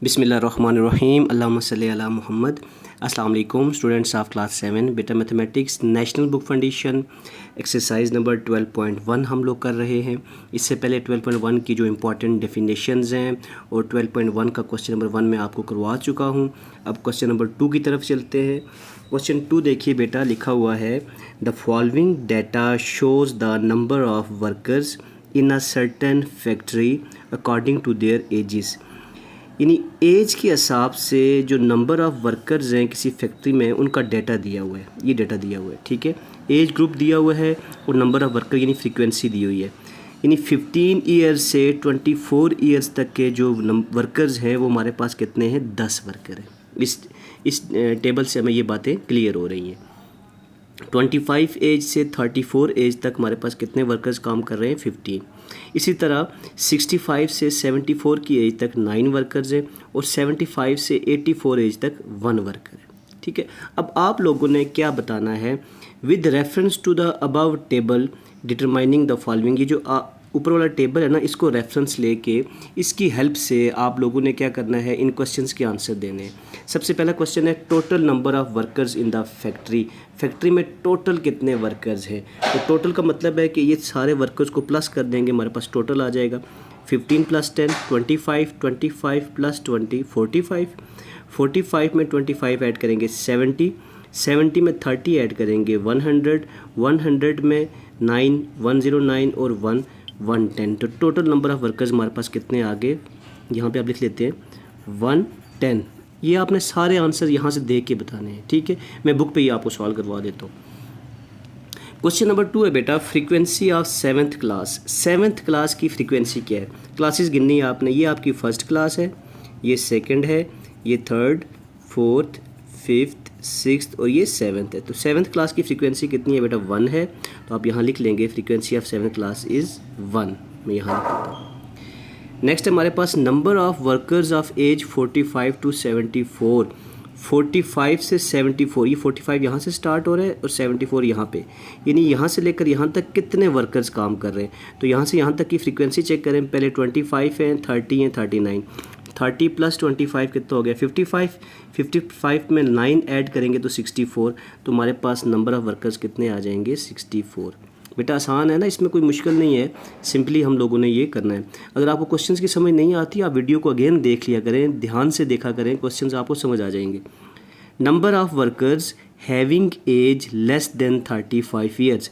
बिस्मिल्लाहिर्रहमानिर्रहीम अल्लाहुम्मा सल्ली अला मुहम्मद। अस्सलाम वालेकुम स्टूडेंट्स ऑफ क्लास 7 बेटा mathematics national book foundation exercise number 12.1 हम लोग कर रहे हैं। इससे पहले 12.1 की जो इम्पोर्टेंट डेफिनेशंस हैं और 12.1 का क्वेश्चन नंबर 1 मैं आपको करवा चुका हूँ। अब क्वेश्चन नंबर 2 की तरफ चलते हैं। क्वेश्चन 2 देखिए बेटा, लिखा हुआ है the following data shows the number of workers in a certain factory according to their ages. यानी एज के हिसाब से जो नंबर ऑफ़ वर्कर्स हैं किसी फैक्ट्री में उनका डाटा दिया हुआ है। ये डाटा दिया हुआ है, ठीक है। एज ग्रुप दिया हुआ है और नंबर ऑफ़ वर्कर यानी फ्रीक्वेंसी दी हुई है। यानी 15 ईयर्स से 24 ईयर्स तक के जो वर्कर्स हैं वो हमारे पास कितने हैं, 10 वर्कर हैं। इस टेबल से हमें ये बातें क्लियर हो रही हैं। 25 एज से 34 एज तक हमारे पास कितने वर्कर्स काम कर रहे हैं, 15। इसी तरह 65 से 74 की एज तक 9 वर्कर्स हैं और 75 से 84 एज तक 1 वर्कर है, ठीक है। अब आप लोगों ने क्या बताना है, with reference to the above table determining the following. ये जो ऊपर वाला टेबल है ना, इसको रेफरेंस लेके इसकी हेल्प से आप लोगों ने क्या करना है, इन क्वेश्चंस के आंसर देने हैं। सबसे पहला क्वेश्चन है total number of workers in the factory. Factory में टोटल कितने वर्कर्स हैं। तो टोटल का मतलब है कि ये सारे वर्कर्स को प्लस कर देंगे, हमारे पास टोटल आ जाएगा 15 + 10 25, 25 + 20 45, 45 में 25 ऐड करेंगे 70, 70 में 30 ऐड करेंगे 100, 100 में 9 109 और 1 110। तो टोटल नंबर ऑफ़ वर्कर्स हमारे पास कितने आ गए, यहाँ पे आप लिख लेते हैं 110। ये आपने सारे आंसर यहाँ से देख के बताने हैं, ठीक है। मैं बुक पे ही आपको सॉल्व करवा देता हूँ। क्वेश्चन नंबर 2 है बेटा, frequency of 7th class. 7th class की फ्रीक्वेंसी क्या है, क्लासेस गिननी है आपने। ये आपकी फर्स्ट क्लास है, ये सेकंड है, ये थर्ड, फोर्थ, फिफ्थ, सिक्स्थ और ये 7th है। तो 7th क्लास की फ्रीक्वेंसी कितनी है बेटा, 1 है। तो आप यहाँ लिख लेंगे frequency of 7th class is 1। मैं यहाँ लिख देता हूँ। नेक्स्ट हमारे पास number of workers of age 45 to 74। 45 से 74, ये 45 यहाँ से स्टार्ट हो रहा है और 74 यहाँ पे, यानी यहाँ से लेकर यहाँ तक कितने वर्कर्स काम कर रहे हैं। तो यहाँ से यहाँ तक की फ्रीक्वेंसी चेक करें। पहले 25 हैं, 30 हैं, 39, 30 + 25 कितना हो गया, 55। 55 में 9 ऐड करेंगे तो 64। तो हमारे पास नंबर ऑफ़ वर्कर्स कितने आ जाएंगे, 64। बेटा आसान है ना, इसमें कोई मुश्किल नहीं है, सिंपली हम लोगों ने ये करना है। अगर आपको क्वेश्चंस की समझ नहीं आती, आप वीडियो को अगेन देख लिया करें, ध्यान से देखा करें, क्वेश्चंस आपको समझ आ जाएंगे। Number of workers having age less than 35 years.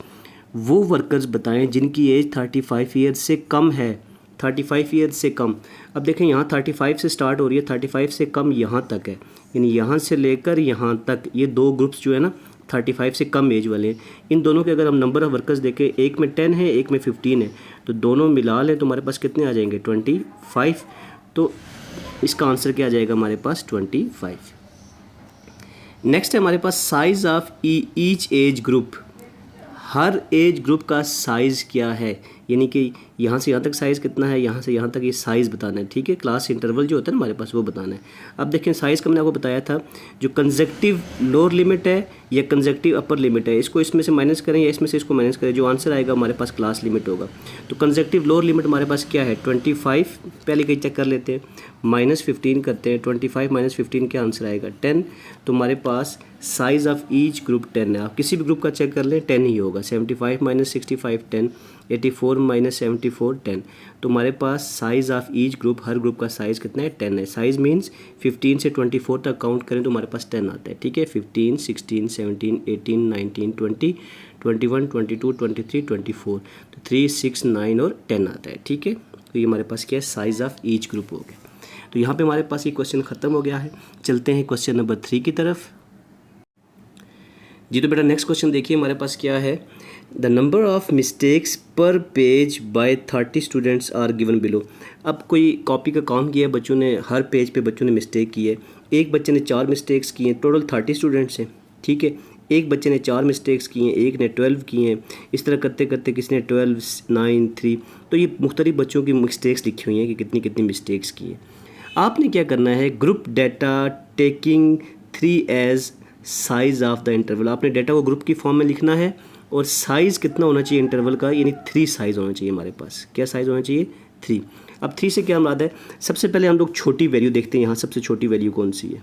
वो वर्कर्स बताएं जिनकी एज 35 ईयर्स से कम है, 35 ईयर्स से कम। अब देखें यहाँ 35 से स्टार्ट हो रही है, 35 से कम यहाँ तक है, यानी यहाँ से लेकर यहाँ तक ये दो ग्रुप्स जो है ना 35 से कम एज वाले, इन दोनों के अगर हम नंबर ऑफ़ वर्कर्स देखें, एक में 10 है, एक में 15 है, तो दोनों मिला लें तो हमारे पास कितने आ जाएंगे, 25। तो इसका आंसर क्या आ जाएगा हमारे पास, 25। नेक्स्ट है हमारे पास size of each age group. हर एज ग्रुप का साइज़ क्या है, यानी कि यहाँ से यहाँ तक साइज़ कितना है, यहाँ से यहाँ तक ये साइज़ बताना है, ठीक है। क्लास इंटरवल जो होता है ना हमारे पास वो बताना है। अब देखें साइज़ का मैंने आपको बताया था, जो कंसेक्टिव लोअर लिमिट है या कंसेक्टिव अपर लिमिट है, इसको इसमें से माइनस करें या इसमें से इसको माइनस करें, जो आंसर आएगा हमारे पास क्लास लिमिट होगा। तो कंसेक्टिव लोअर लिमिट हमारे पास क्या है, 25। पहले कहीं चेक कर लेते हैं, -15 करते हैं, 25 - 15 क्या आंसर आएगा, 10। तो हमारे पास साइज़ ऑफ ईच ग्रुप 10 है। आप किसी भी ग्रुप का चेक कर लें, 10 ही होगा। 75 - 65 10, 84 - 74 10। तो हमारे पास साइज़ ऑफ ईच ग्रुप, हर ग्रुप का साइज़ कितना है, 10 है। साइज़ मीन्स 15 से 24 तक काउंट करें तो हमारे पास 10 आता है, ठीक है। 15 16 17 18 19 20 21 22 23 24, तो 3 6 9 और 10 आता है, ठीक है। तो ये हमारे पास क्या है, साइज़ ऑफ ईच ग्रुप हो गया। तो यहाँ पे हमारे पास ये क्वेश्चन ख़त्म हो गया है। चलते हैं क्वेश्चन नंबर 3 की तरफ। जी तो बेटा नेक्स्ट क्वेश्चन देखिए, हमारे पास क्या है, the number of mistakes per page by 30 students are given below. अब कोई कॉपी का काम किया है बच्चों ने, हर पेज पे बच्चों ने मिस्टेक की है। एक बच्चे ने 4 मिस्टेक्स की हैं, टोटल 30 स्टूडेंट्स हैं, ठीक है। एक बच्चे ने 4 मिस्टेक्स की हैं, एक ने 12 की हैं। इस तरह करते करते किसी ने 12 9 3, तो ये मुख्तलिफ बच्चों की मिस्टेक्स लिखी हुई हैं कि कितनी कितनी मिस्टेक्स की हैं। आपने क्या करना है, group data taking 3 as size of the interval. आपने डाटा को ग्रुप की फॉर्म में लिखना है और साइज़ कितना होना चाहिए इंटरवल का, यानी 3 साइज़ होना चाहिए हमारे पास। क्या साइज़ होना चाहिए, 3। अब 3 से क्या मुराद है, सबसे पहले हम लोग छोटी वैल्यू देखते हैं। यहाँ सबसे छोटी वैल्यू कौन सी है,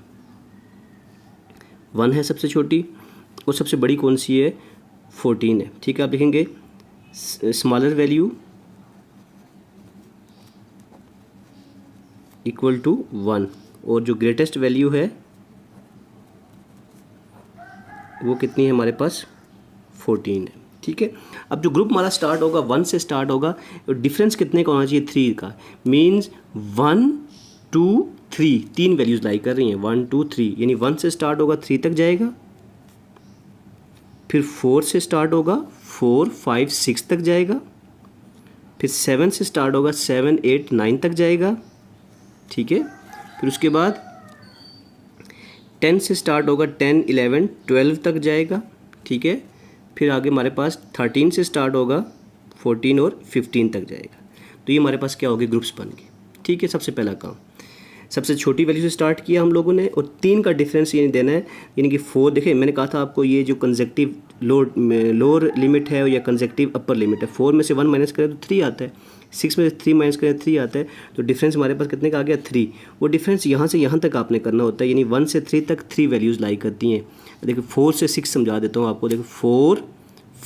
1 है सबसे छोटी, और सबसे बड़ी कौन सी है, 14 है। ठीक है, आप लिखेंगे स्मॉलर वैल्यू इक्वल टू 1, और जो ग्रेटेस्ट वैल्यू है वो कितनी है हमारे पास, 14 है। ठीक है, अब जो ग्रुप हमारा स्टार्ट होगा 1 से स्टार्ट होगा, और डिफरेंस कितने का होना चाहिए, 3 का। मीन्स 1 2 3, 3 वैल्यूज़ लाई कर रही हैं, 1 2 3, यानी 1 से स्टार्ट होगा 3 तक जाएगा, फिर 4 से स्टार्ट होगा 4 5 6 तक जाएगा, फिर 7 से स्टार्ट होगा 7 8 9 तक जाएगा। ठीक है, फिर उसके बाद 10 से स्टार्ट होगा 10 11 12 तक जाएगा। ठीक है, फिर आगे हमारे पास 13 से स्टार्ट होगा 14 और 15 तक जाएगा। तो ये हमारे पास क्या होगी, ग्रुप्स बन गए। ठीक है, सबसे पहला काम सबसे छोटी वैल्यू से स्टार्ट किया हम लोगों ने, और 3 का डिफरेंस ये देना है, यानी कि 4। देखिए मैंने कहा था आपको ये जो कंसेक्टिव लोअर लिमिट है या कंसेक्टिव अपर लिमिट है, 4 में से 1 माइनस करें तो 3 आता है, 6 में से 3 माइनस करें 3 आता है, तो डिफरेंस हमारे पास कितने का आ गया, 3। वो डिफरेंस यहाँ से यहाँ तक आपने करना होता है, यानी 1 से 3 तक 3 वैल्यूज़ लाई करती हैं। देखिए 4 से 6 समझा देता हूँ आपको। देखो 4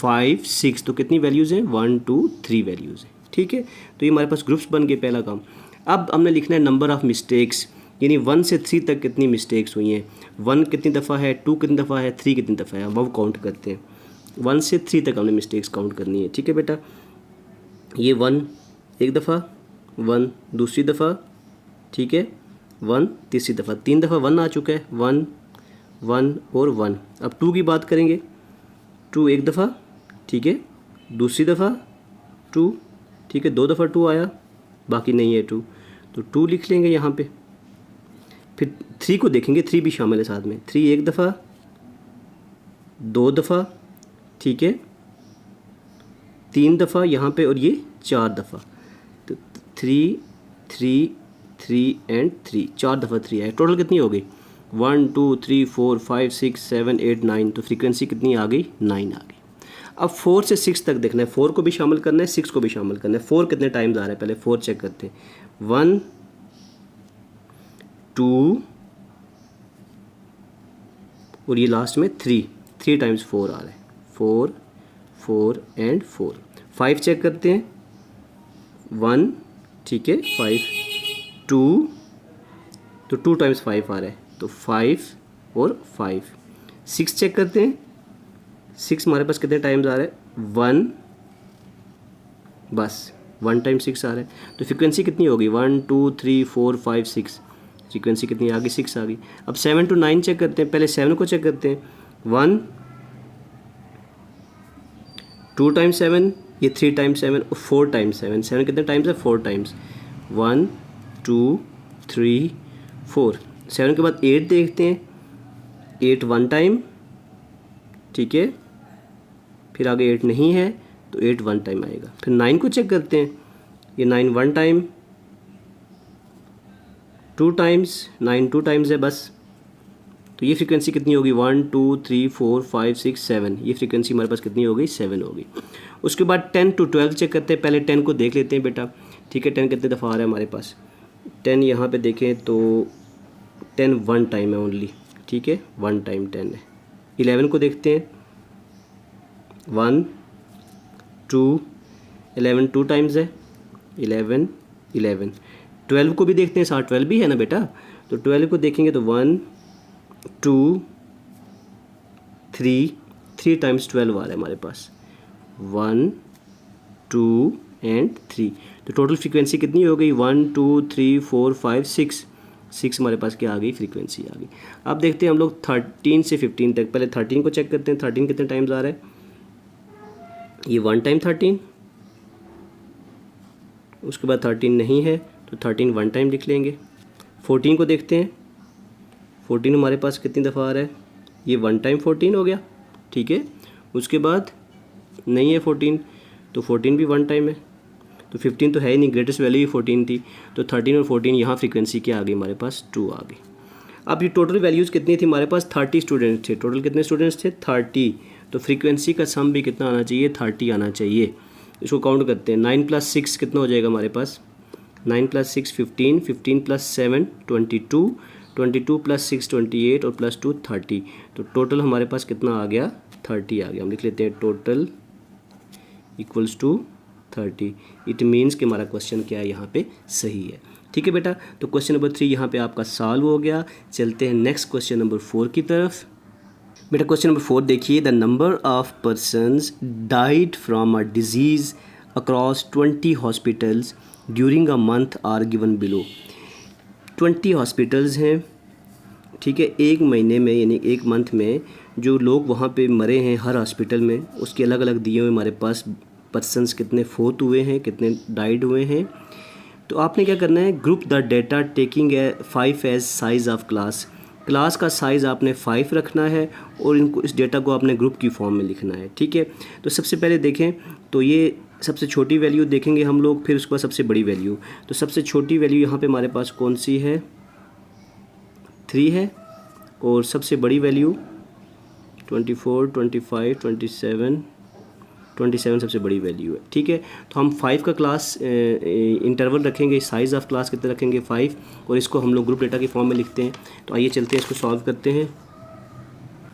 5 6, तो कितनी वैल्यूज़ हैं, 1 2 3 वैल्यूज़ हैं। ठीक है, तो ये हमारे पास ग्रुप्स बन गए, पहला काम। अब हमने लिखना है नंबर ऑफ़ मिस्टेक्स, यानी 1 से 3 तक कितनी मिस्टेक्स हुई हैं, 1 कितनी दफ़ा है, 2 कितनी दफ़ा है, 3 कितनी दफ़ा है, वो काउंट करते हैं। 1 से 3 तक हमने मिस्टेक्स काउंट करनी है। ठीक है बेटा, ये 1 एक दफ़ा, 1 दूसरी दफ़ा, ठीक है, 1 तीसरी दफ़ा, 3 दफ़ा 1 आ चुका है, 1 1 और 1। अब 2 की बात करेंगे, 2 एक दफ़ा, ठीक है, दूसरी दफ़ा 2, ठीक है, 2 दफ़ा 2 आया, बाकी नहीं है 2, तो 2 लिख लेंगे यहाँ पे। फिर 3 को देखेंगे, 3 भी शामिल है साथ में, 3 एक दफ़ा, 2 दफ़ा, ठीक है, 3 दफ़ा यहाँ पे, और ये 4 दफ़ा, तो 3 3 3 एंड 3, 4 दफ़ा 3 है। टोटल कितनी हो गई, 1 2 3 4 5 6 7 8 9, तो फ्रीक्वेंसी कितनी आ गई, 9 आ गई। अब 4 से 6 तक देखना है, 4 को भी शामिल करना है, 6 को भी शामिल करना है। 4 कितने टाइम्स आ रहा है, पहले 4 चेक करते हैं, 1 2 और ये लास्ट में 3 टाइम्स 4 आ रहा है, 4 4 एंड 4। 5 चेक करते हैं, 1, ठीक है, 5 2, तो 2 टाइम्स 5 आ रहा है, तो 5 और 5। 6 चेक करते हैं, 6 हमारे पास कितने टाइम्स आ रहा है, 1, बस 1 टाइम 6 आ रहा है, तो फ्रीक्वेंसी कितनी होगी, 1 2 3 4 5 6, फ्रीक्वेंसी कितनी आ गई, 6 आ गई। अब 7 to 9 चेक करते हैं, पहले 7 को चेक करते हैं, 1 2 टाइम्स 7, ये 3 टाइम्स 7 और 4 टाइम्स 7, 7 कितने टाइम्स है, 4 टाइम्स, 1 2 3 4। 7 के बाद 8 देखते हैं, 8 1 टाइम, ठीक है, फिर आगे 8 नहीं है, तो 8 1 टाइम आएगा। फिर 9 को चेक करते हैं, ये 9 1 टाइम, 2 टाइम्स, 9 2 टाइम्स है बस, तो ये फ्रीक्वेंसी कितनी होगी, 1 2 3 4 5 6 7, ये फ्रीक्वेंसी हमारे पास कितनी हो गई, 7 हो गई। उसके बाद 10 to 12 चेक करते हैं, पहले 10 को देख लेते हैं बेटा, ठीक है, 10 कितने दफ़ा आ रहा है हमारे पास, 10 यहाँ पे देखें तो 10 1 टाइम है ओनली, ठीक है, 1 टाइम 10 है। 11 को देखते हैं, 1 2 11 2 टाइम्स है, 11 11। 12 को भी देखते हैं, साथ 12 भी है ना बेटा, तो 12 को देखेंगे तो 1 2 3 टाइम्स 12 आ रहा है हमारे पास, 1 2 एंड 3, तो टोटल फ्रीक्वेंसी कितनी हो गई, 1 2 3 4 5 6 हमारे पास क्या आ गई, फ्रीक्वेंसी आ गई। अब देखते हैं हम लोग 13 से 15 तक, पहले 13 को चेक करते हैं, 13 कितने टाइम्स आ रहा है, ये 1 टाइम 13, उसके बाद 13 नहीं है, तो 13 1 टाइम लिख लेंगे। 14 को देखते हैं, 14 हमारे पास कितनी दफ़ा आ रहा है, ये 1 टाइम 14 हो गया, ठीक है, उसके बाद नहीं है 14, तो 14 भी 1 टाइम है, तो 15 तो है ही नहीं, ग्रेटेस्ट वैल्यू ही 14 थी, तो 13 और 14 यहाँ फ्रीक्वेंसी क्या आ गई हमारे पास, 2 आ गई। अब ये टोटल वैल्यूज़ कितनी थी हमारे पास, 30 स्टूडेंट्स थे, टोटल कितने स्टूडेंट्स थे, 30, तो फ्रीक्वेंसी का सम भी कितना आना चाहिए, 30 आना चाहिए। इसको काउंट करते हैं, 9 + 6 कितना हो जाएगा हमारे पास, 9 + 6 15, 15 + 7 22, 22 + 6 28 और +2 30। तो टोटल हमारे पास कितना आ गया? 30 आ गया। हम लिख लेते हैं total equals to 30। It means कि हमारा क्वेश्चन क्या है यहाँ पे सही है। ठीक है बेटा, तो क्वेश्चन नंबर 3 यहाँ पे आपका सॉल्व हो गया। चलते हैं नेक्स्ट क्वेश्चन नंबर 4 की तरफ। बेटा क्वेश्चन नंबर 4 देखिए, the number of persons died from a disease across 20 hospitals during a month are given below. 20 hospitals हैं, ठीक है, एक महीने में यानी एक मंथ में जो लोग वहाँ पे मरे हैं हर हॉस्पिटल में, उसके अलग अलग दिए हुए हमारे पास पर्सनस कितने फोत हुए हैं, कितने डाइड हुए हैं। तो आपने क्या करना है, group the data taking 5 as size of class. Class का साइज़ आपने 5 रखना है और इनको इस डेटा को आपने ग्रुप की फॉर्म में लिखना है। ठीक है, तो सबसे पहले देखें तो ये सबसे छोटी वैल्यू देखेंगे हम लोग, फिर उसके बाद सबसे बड़ी वैल्यू। तो सबसे छोटी वैल्यू यहाँ पे हमारे पास कौन सी है? 3 है, और सबसे बड़ी वैल्यू 24, 25, 27 सबसे बड़ी वैल्यू है। ठीक है, तो हम 5 का क्लास इंटरवल रखेंगे, साइज़ ऑफ क्लास कितने रखेंगे? 5, और इसको हम लोग ग्रुप डेटा की फॉर्म में लिखते हैं। तो आइए चलते हैं इसको सॉल्व करते हैं।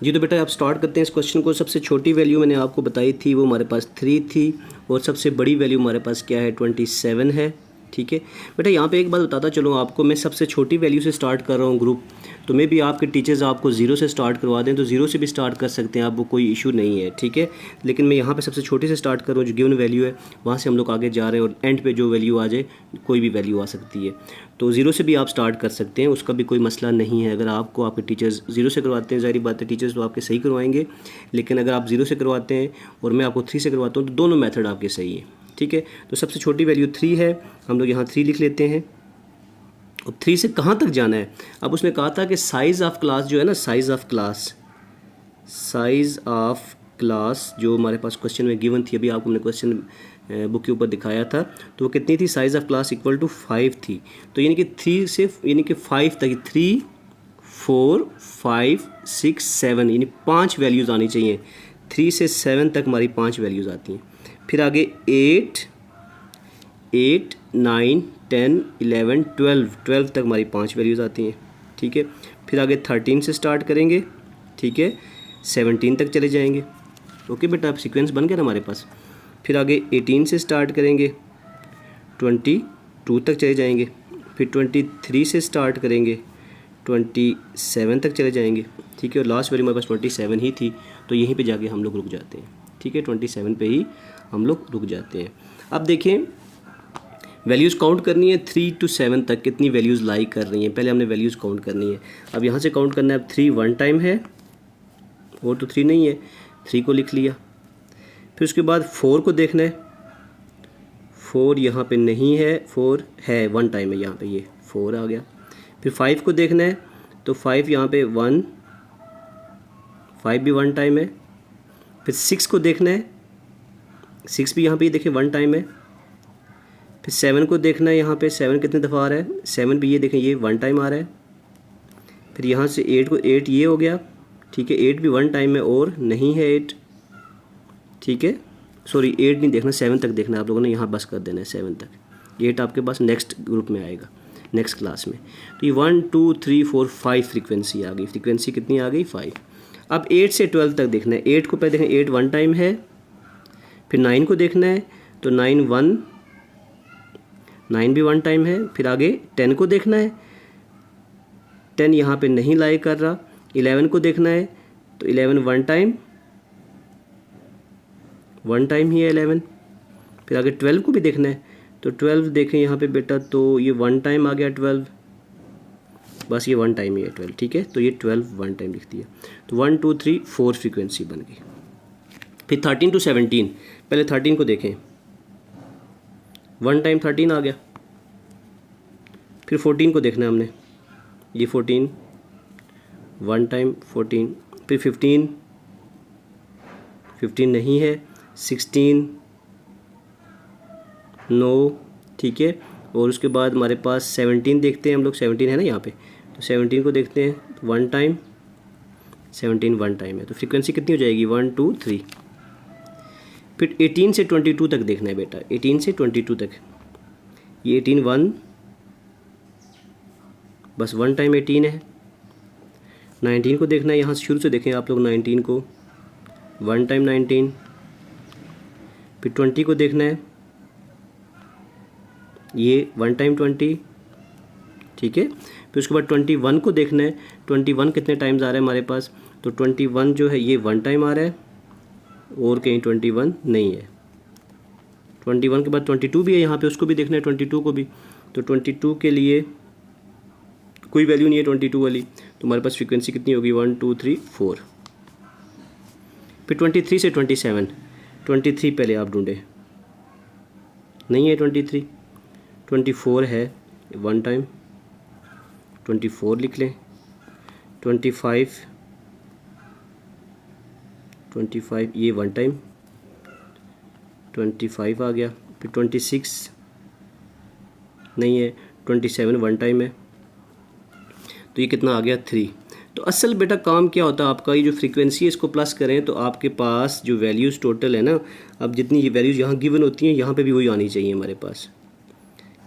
जी तो बेटा आप स्टार्ट करते हैं इस क्वेश्चन को। सबसे छोटी वैल्यू मैंने आपको बताई थी, वो हमारे पास 3 थी, और सबसे बड़ी वैल्यू हमारे पास क्या है? 27 है। ठीक है बेटा, यहाँ पे एक बात बताता चलो आपको, मैं सबसे छोटी वैल्यू से स्टार्ट कर रहा हूँ ग्रुप, तो मे भी आपके टीचर्स आपको 0 से स्टार्ट करवा दें, तो 0 से भी स्टार्ट कर सकते हैं आप, वो कोई इशू नहीं है। ठीक है, लेकिन मैं यहाँ पे सबसे छोटे से स्टार्ट कर रहा हूँ, जो गिवन वैल्यू है वहाँ से हम लोग आगे जा रहे हैं, और एंड पे जो वैल्यू आ जाए, कोई भी वैल्यू आ सकती है। तो 0 से भी आप स्टार्ट कर सकते हैं, उसका भी कोई मसला नहीं है। अगर आपको आपके टीचर्स 0 से करवाते हैं, ज़ाहिर बात है टीचर्स तो आपके सही करवाएंगे, लेकिन अगर आप 0 से करवाते हैं और मैं आपको 3 से करवाता हूँ, तो दोनों मेथड आपके सही है। ठीक है, तो सबसे छोटी वैल्यू 3 है, हम लोग यहाँ 3 लिख लेते हैं। अब 3 से कहाँ तक जाना है? अब उसने कहा था कि साइज़ ऑफ क्लास जो है ना, साइज़ ऑफ क्लास जो हमारे पास क्वेश्चन में गिवन थी, अभी आपको हमने क्वेश्चन बुक के ऊपर दिखाया था, तो वो कितनी थी? Size of class equal to 5 थी। तो यानी कि 3 से यानी कि 5 तक, 3, 4, 5, 6, 7 यानी 5 वैल्यूज़ आनी चाहिए। 3 से 7 तक हमारी 5 वैल्यूज़ आती हैं। फिर आगे 8, 9, 10, 11, 12 तक हमारी 5 वैल्यूज़ आती हैं। ठीक है, फिर आगे 13 से स्टार्ट करेंगे, ठीक है, 17 तक चले जाएंगे। ओके बेटा, अब सीक्वेंस बन गया ना हमारे पास। फिर आगे 18 से स्टार्ट करेंगे, 22 तक चले जाएंगे। फिर 23 से स्टार्ट करेंगे, 27 तक चले जाएंगे। ठीक है, और लास्ट वैल्यू हमारे पास 27 ही थी, तो यहीं पे जाके हम लोग रुक जाते हैं। ठीक है, 27 पे ही हम लोग रुक जाते हैं। अब देखें, वैल्यूज़ काउंट करनी है 3 to 7 तक, कितनी वैल्यूज़ लाई कर रही हैं, पहले हमने वैल्यूज़ काउंट करनी है। अब यहाँ से काउंट करना है। अब 3 1 टाइम है, और तो 3 नहीं है, 3 को लिख लिया। फिर उसके बाद 4 को देखना है, 4 यहाँ पे नहीं है, 4 है, 1 टाइम है, यहाँ पे ये 4 आ गया। फिर 5 को देखना है, तो 5 यहाँ पे 1, 5 भी 1 टाइम है। फिर 6 को देखना है, 6 भी यहाँ पे देखिए 1 टाइम है। फिर 7 को देखना है, यहाँ पे 7 कितने दफ़ा आ रहा है? 7 भी ये देखें, ये 1 टाइम आ रहा है। फिर यहाँ से 8 को, 8 ये हो गया। ठीक है, 8 भी 1 टाइम है, और नहीं है 8। ठीक है, सॉरी 8 नहीं देखना, 7 तक देखना है आप लोगों ने, यहाँ बस कर देना है 7 तक। 8 आपके पास नेक्स्ट ग्रुप में आएगा, नेक्स्ट क्लास में। तो ये 1 2 3 4 5 फ्रीक्वेंसी आ गई। फ्रीक्वेंसी कितनी आ गई? 5। अब 8 से 12 तक देखना है। 8 को पहले देखें, 8 1 टाइम है। फिर 9 को देखना है, तो 9 भी 1 टाइम है। फिर आगे 10 को देखना है, 10 यहाँ पे नहीं लाई कर रहा। 11 को देखना है, तो 11 1 टाइम ही है 11। फिर आगे 12 को भी देखना है, तो 12 देखें यहाँ पे बेटा, तो ये 1 टाइम आ गया 12, बस ये 1 टाइम ही है 12। ठीक है, तो ये 12 1 टाइम लिख दिया। तो 1 2 3 4 फ्रीक्वेंसी बन गई। फिर 13 to 17, पहले 13 को देखें, 1 टाइम 13 आ गया। फिर 14 को देखना है हमने, ये 14 1 टाइम 14। फिर 15 नहीं है, 16 नो। ठीक है, और उसके बाद हमारे पास 17 देखते हैं हम लोग, 17 है ना यहाँ पे, तो 17 को देखते हैं, 1 टाइम, 17 1 टाइम है। तो फ्रीक्वेंसी कितनी हो जाएगी? 1 2 3। फिर 18 से 22 तक देखना है बेटा, 18 से 22 तक। ये 18 1, बस 1 टाइम 18 है। 19 को देखना है, यहाँ से शुरू से देखें आप लोग 19 को, 1 टाइम 19। फिर 20 को देखना है, ये 1 टाइम 20, ठीक है। फिर उसके बाद 21 को देखना है, 21 कितने टाइम्स आ रहा है हमारे पास, तो 21 जो है ये 1 टाइम आ रहा है और कहीं 21 नहीं है। 21 के बाद 22 भी है यहाँ पे, उसको भी देखना है 22 को भी। तो 22 के लिए कोई वैल्यू नहीं है 22 वाली, तो हमारे पास फ्रीक्वेंसी कितनी होगी 1 2 3 4। फिर 23 से 27, 23 पहले आप ढूंढें, नहीं है 23, 24 है 1 टाइम, 24 लिख लें। 25 ये 1 टाइम, 25 आ गया। फिर 26 नहीं है, 27 1 टाइम है, तो ये कितना आ गया 3। तो असल बेटा काम क्या होता है आपका, ये जो फ्रीक्वेंसी है इसको प्लस करें तो आपके पास जो वैल्यूज़ टोटल है ना, अब जितनी ये वैल्यूज़ यहाँ गिवन होती हैं यहाँ पे भी वही आनी चाहिए हमारे पास।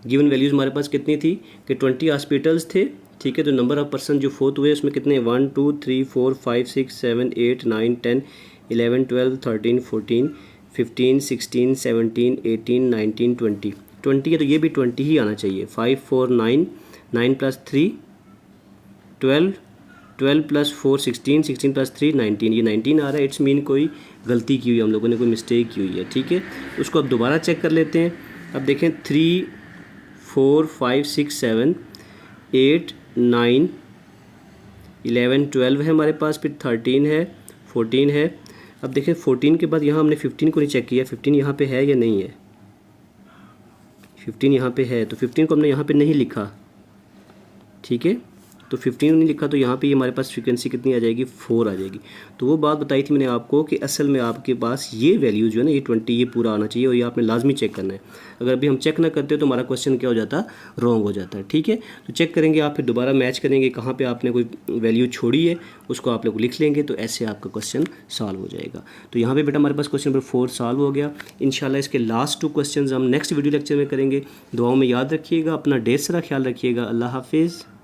गिवन वैल्यूज़ हमारे पास कितनी थी कि 20 हॉस्पिटल्स थे, ठीक है। तो नंबर ऑफ़ पर्सन जो फोर्थ हुए उसमें कितने 1 2 3 4 5 6 7 8 9 10 11 12 13 14 15 16 17 18 19 20 20 है, तो ये भी 20 ही आना चाहिए। 5 4 9 9 प्लस 3 12 12 प्लस 4 16 16 प्लस 3 19, ये 19 आ रहा है। इट्स मीन कोई गलती की हुई है, हम लोगों ने कोई मिस्टेक की हुई है, ठीक है। उसको अब दोबारा चेक कर लेते हैं। अब देखें 3 4 5 6 7 8 9 11 12 है हमारे पास, फिर 13 है 14 है। अब देखें 14 के बाद यहाँ हमने 15 को नहीं चेक किया, 15 यहाँ पे है या नहीं है। 15 यहाँ पे है, तो 15 को हमने यहाँ पे नहीं लिखा, ठीक है। तो 15 नहीं लिखा, तो यहाँ पे हमारे पास फ्रीक्वेंसी कितनी आ जाएगी 4 आ जाएगी। तो वो बात बताई थी मैंने आपको कि असल में आपके पास ये वैल्यू जो है ना, ये 20 ये पूरा आना चाहिए और ये आपने लाजमी चेक करना है। अगर अभी हम चेक ना करते तो हमारा क्वेश्चन क्या हो जाता, रॉन्ग हो जाता है, ठीक है। तो चेक करेंगे आप, फिर दोबारा मैच करेंगे कहाँ पर आपने कोई वैल्यू छोड़ी है, उसको आप लोग लिख लेंगे, तो ऐसे आपका क्वेश्चन सॉल्व हो जाएगा। तो यहाँ पर बेटा हमारे पास क्वेश्चन नंबर 4 सॉल्व हो गया। इंशाल्लाह इसके लास्ट 2 क्वेश्चन हम नेक्स्ट वीडियो लेक्चर में करेंगे। दुआओं में याद रखिएगा, अपना ढेर सारा ख्याल रखिएगा। अल्लाह हाफिज़।